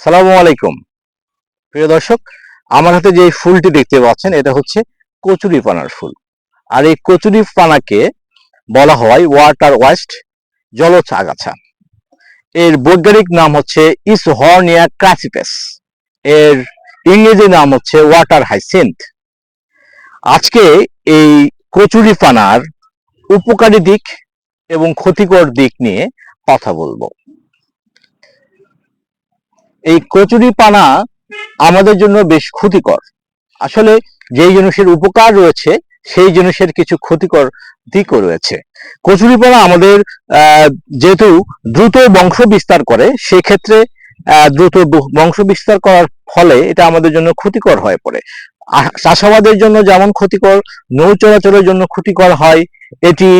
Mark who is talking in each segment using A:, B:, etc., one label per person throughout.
A: সালামু আলাইকুম প্রিয় দর্শক, আমার হাতে যে ফুলটি দেখতে পাচ্ছেন এটা হচ্ছে কচুরিপানার ফুল। আর এই কচুরিপানাকে বলা হয় ওয়াটার ওয়েস্ট, জলজ আগাছা। এর বৈজ্ঞানিক নাম হচ্ছে ইসহর্নিয়া ক্রাসিপেস। এর ইংরেজি নাম হচ্ছে ওয়াটার হাইসিন্থ। আজকে এই কচুরিপানার উপকারী দিক এবং ক্ষতিকর দিক নিয়ে কথা বলবো। এই কচুরিপানা আমাদের জন্য বেশ ক্ষতিকর। আসলে যেই জিনিসের উপকার রয়েছে সেই জিনিসের কিছু ক্ষতিকর দিকও রয়েছে। কচুরিপানা আমাদের যেহেতু দ্রুত বংশ বিস্তার করে, সেক্ষেত্রে দ্রুত বংশ বিস্তার করার ফলে এটা আমাদের জন্য ক্ষতিকর হয়ে পড়ে। চাষাবাদের জন্য যেমন ক্ষতিকর, নৌ চলাচলের জন্য ক্ষতিকর হয় এটি,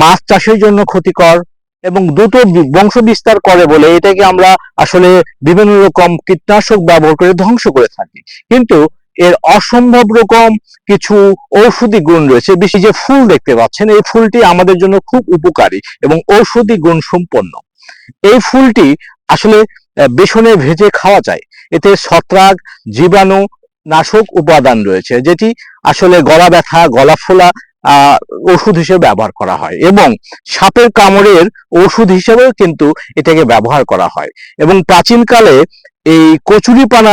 A: মাছ চাষের জন্য ক্ষতিকর এবং দ্রুত বংশ বিস্তার করে বলে এটাকে আমরা আসলে বিভিন্ন রকম কীটনাশক ব্যবহার করে ধ্বংস করে থাকি। কিন্তু এর অসম্ভব রকম কিছু ঔষধি গুণ রয়েছে। বেশি যে ফুল দেখতে পাচ্ছেন, এই ফুলটি আমাদের জন্য খুব উপকারী এবং ঔষধি গুণ সম্পন্ন। এই ফুলটি আসলে বেসনে ভেজে খাওয়া যায়। এতে ছত্রাক, জীবাণু নাশক উপাদান রয়েছে, যেটি আসলে গলা ব্যথা, গলা ফোলা ওষুধ হিসেবে ব্যবহার করা হয় এবং সাপের কামড়ের ওষুধ হিসেবেও কিন্তু এটাকে ব্যবহার করা হয়। এবং প্রাচীনকালে এই কচুরিপানা